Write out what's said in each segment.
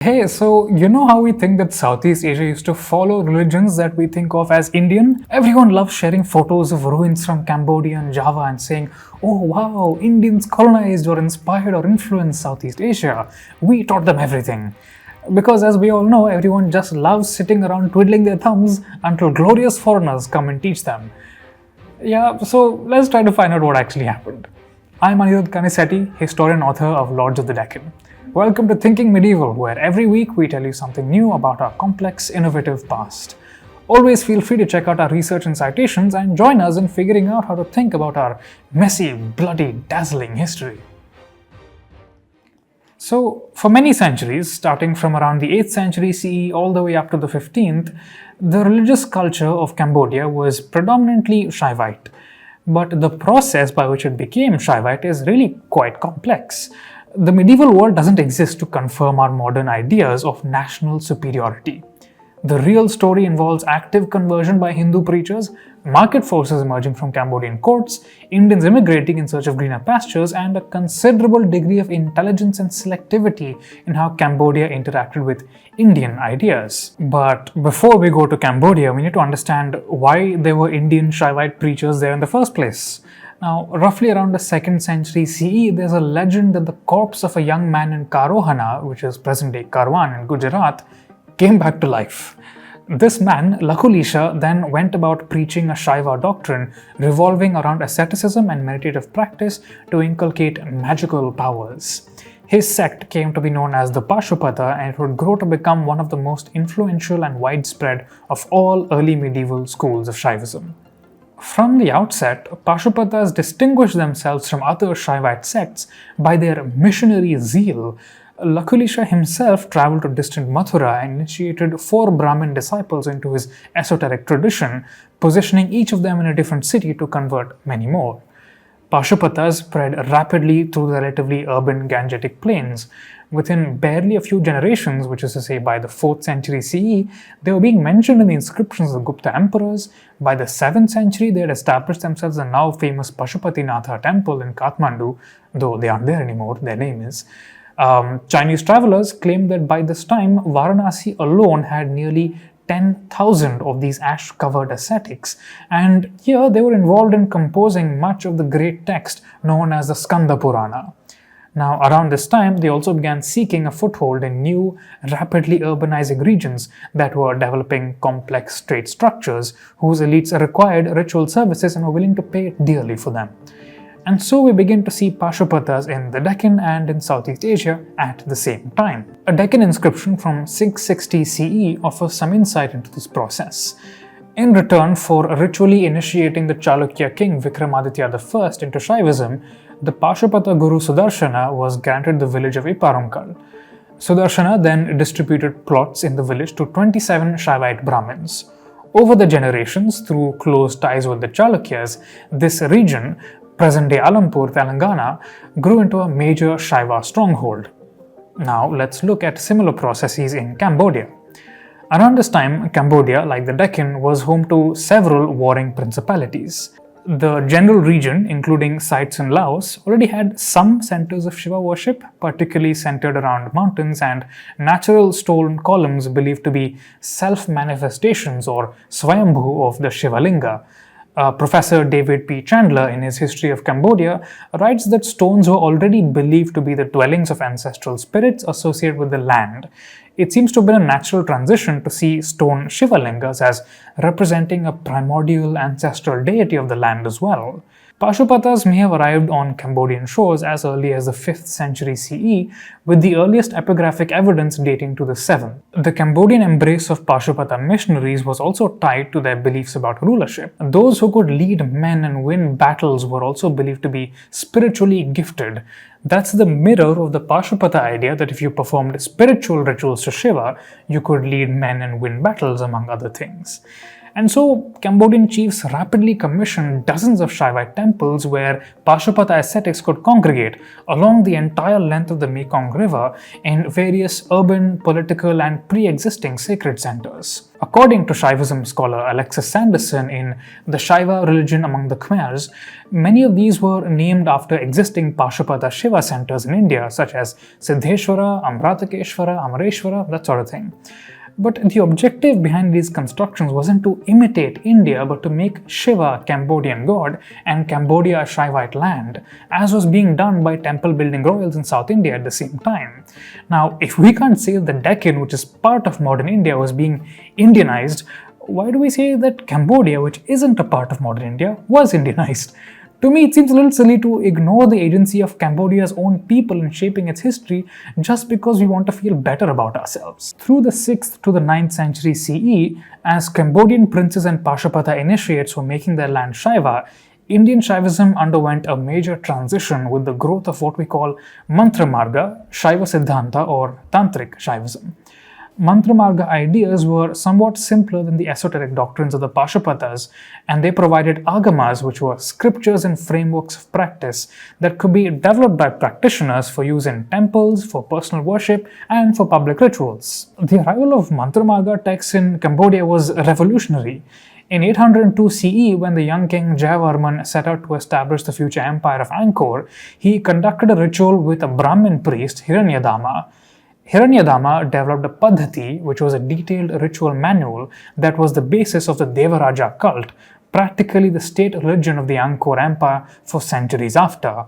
Hey, so you know how we think that Southeast Asia used to follow religions that we think of as Indian? Everyone loves sharing photos of ruins from Cambodia and Java and saying, oh wow, Indians colonized or inspired or influenced Southeast Asia. We taught them everything. Because as we all know, everyone just loves sitting around twiddling their thumbs until glorious foreigners come and teach them. Yeah, so let's try to find out what actually happened. I'm Anirudh Kanisetti, historian author of Lords of the Deccan. Welcome to Thinking Medieval, where every week we tell you something new about our complex, innovative past. Always feel free to check out our research and citations and join us in figuring out how to think about our messy, bloody, dazzling history. So, for many centuries, starting from around the 8th century CE all the way up to the 15th, the religious culture of Cambodia was predominantly Shaivite. But the process by which it became Shaivite is really quite complex. The medieval world doesn't exist to confirm our modern ideas of national superiority. The real story involves active conversion by Hindu preachers, market forces emerging from Cambodian courts, Indians immigrating in search of greener pastures, and a considerable degree of intelligence and selectivity in how Cambodia interacted with Indian ideas. But before we go to Cambodia, we need to understand why there were Indian Shaivite preachers there in the first place. Now, roughly around the 2nd century CE, there's a legend that the corpse of a young man in Karohana, which is present-day Karwan in Gujarat, came back to life. This man, Lakhulisha, then went about preaching a Shaiva doctrine revolving around asceticism and meditative practice to inculcate magical powers. His sect came to be known as the Pashupata, and it would grow to become one of the most influential and widespread of all early medieval schools of Shaivism. From the outset, Pashupatas distinguished themselves from other Shaivite sects by their missionary zeal. Lakhulisha himself traveled to distant Mathura and initiated 4 Brahmin disciples into his esoteric tradition, positioning each of them in a different city to convert many more. Pashupatas spread rapidly through the relatively urban Gangetic plains. Within barely a few generations, which is to say by the 4th century CE, they were being mentioned in the inscriptions of the Gupta emperors. By the 7th century, they had established themselves in the now famous Pashupatinath temple in Kathmandu, though they aren't there anymore, their name is. Chinese travelers claim that by this time, Varanasi alone had nearly 10,000 of these ash-covered ascetics, and here they were involved in composing much of the great text known as the Skanda Purana. Now, around this time, they also began seeking a foothold in new, rapidly urbanizing regions that were developing complex state structures whose elites required ritual services and were willing to pay dearly for them. And so we begin to see Pashupatas in the Deccan and in Southeast Asia at the same time. A Deccan inscription from 660 CE offers some insight into this process. In return for ritually initiating the Chalukya king Vikramaditya I into Shaivism, the Pashupata guru Sudarshana was granted the village of Iparamkal. Sudarshana then distributed plots in the village to 27 Shaivite Brahmins. Over the generations, through close ties with the Chalukyas, this region, present-day Alampur, Telangana, grew into a major Shaiva stronghold. Now let's look at similar processes in Cambodia. Around this time, Cambodia, like the Deccan, was home to several warring principalities. The general region, including sites in Laos, already had some centers of Shiva worship, particularly centered around mountains and natural stone columns believed to be self-manifestations or Swayambhu of the Shiva Linga. Professor David P. Chandler, in his History of Cambodia, writes that stones were already believed to be the dwellings of ancestral spirits associated with the land. It seems to have been a natural transition to see stone Shivalingas as representing a primordial ancestral deity of the land as well. Pashupatas may have arrived on Cambodian shores as early as the 5th century CE, with the earliest epigraphic evidence dating to the 7th. The Cambodian embrace of Pashupata missionaries was also tied to their beliefs about rulership. Those who could lead men and win battles were also believed to be spiritually gifted. That's the mirror of the Pashupata idea that if you performed spiritual rituals to Shiva, you could lead men and win battles, among other things. And so, Cambodian chiefs rapidly commissioned dozens of Shaivite temples where Pashupata ascetics could congregate along the entire length of the Mekong River in various urban, political, and pre existing sacred centers. According to Shaivism scholar Alexis Sanderson in The Shaiva Religion Among the Khmers, many of these were named after existing Pashupata Shiva centers in India, such as Siddheshwara, Amratakeshwara, Amareshwara, that sort of thing. But the objective behind these constructions wasn't to imitate India, but to make Shiva a Cambodian god and Cambodia a Shaivite land, as was being done by temple building royals in South India at the same time. Now, if we can't say the Deccan, which is part of modern India, was being Indianized, why do we say that Cambodia, which isn't a part of modern India, was Indianized? To me, it seems a little silly to ignore the agency of Cambodia's own people in shaping its history just because we want to feel better about ourselves. Through the 6th to the 9th century CE, as Cambodian princes and Pashupata initiates were making their land Shaiva, Indian Shaivism underwent a major transition with the growth of what we call Mantra Marga, Shaiva Siddhanta, or Tantric Shaivism. Mantra Marga ideas were somewhat simpler than the esoteric doctrines of the Pashupatas, and they provided agamas, which were scriptures and frameworks of practice that could be developed by practitioners for use in temples, for personal worship, and for public rituals. The arrival of Mantra Marga texts in Cambodia was revolutionary. In 802 CE, when the young king Jayavarman set out to establish the future empire of Angkor, he conducted a ritual with a Brahmin priest, Hiranyadama. Hiranyadama developed a Paddhati, which was a detailed ritual manual that was the basis of the Devaraja cult, practically the state religion of the Angkor Empire for centuries after.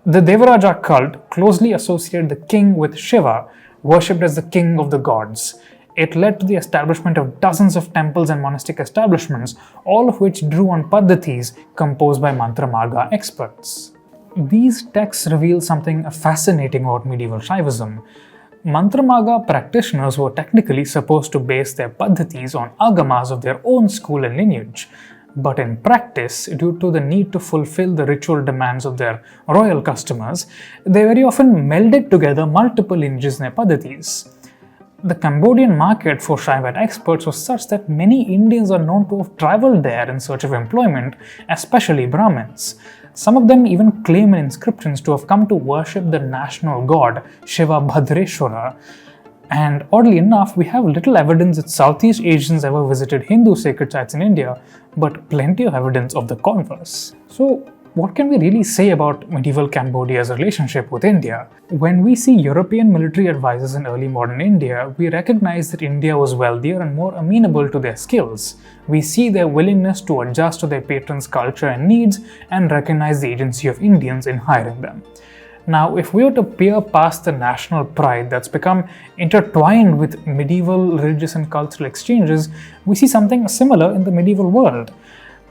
The Devaraja cult closely associated the king with Shiva, worshipped as the king of the gods. It led to the establishment of dozens of temples and monastic establishments, all of which drew on Paddhatis composed by Mantra Marga experts. These texts reveal something fascinating about medieval Shaivism. Mantra Marga practitioners were technically supposed to base their Paddhatis on agamas of their own school and lineage. But in practice, due to the need to fulfill the ritual demands of their royal customers, they very often melded together multiple lineages in their Paddhatis. The Cambodian market for Shaivite experts was such that many Indians are known to have travelled there in search of employment, especially Brahmins. Some of them even claim in inscriptions to have come to worship the national god Shiva Bhadreshwara. And oddly enough, we have little evidence that Southeast Asians ever visited Hindu sacred sites in India, but plenty of evidence of the converse. So, what can we really say about medieval Cambodia's relationship with India? When we see European military advisors in early modern India, we recognize that India was wealthier and more amenable to their skills. We see their willingness to adjust to their patrons' culture and needs and recognize the agency of Indians in hiring them. Now, if we were to peer past the national pride that's become intertwined with medieval religious and cultural exchanges, we see something similar in the medieval world.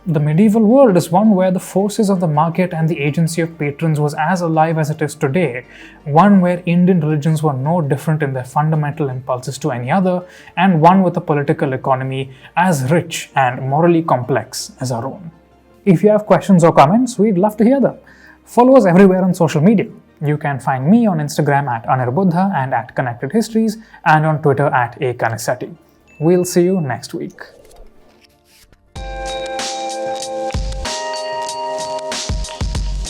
The medieval world is one where the forces of the market and the agency of patrons was as alive as it is today, one where Indian religions were no different in their fundamental impulses to any other, and one with a political economy as rich and morally complex as our own. If you have questions or comments, we'd love to hear them. Follow us everywhere on social media. You can find me on Instagram at Anirbuddha and at Connected Histories, and on Twitter at akanisati. We'll see you next week.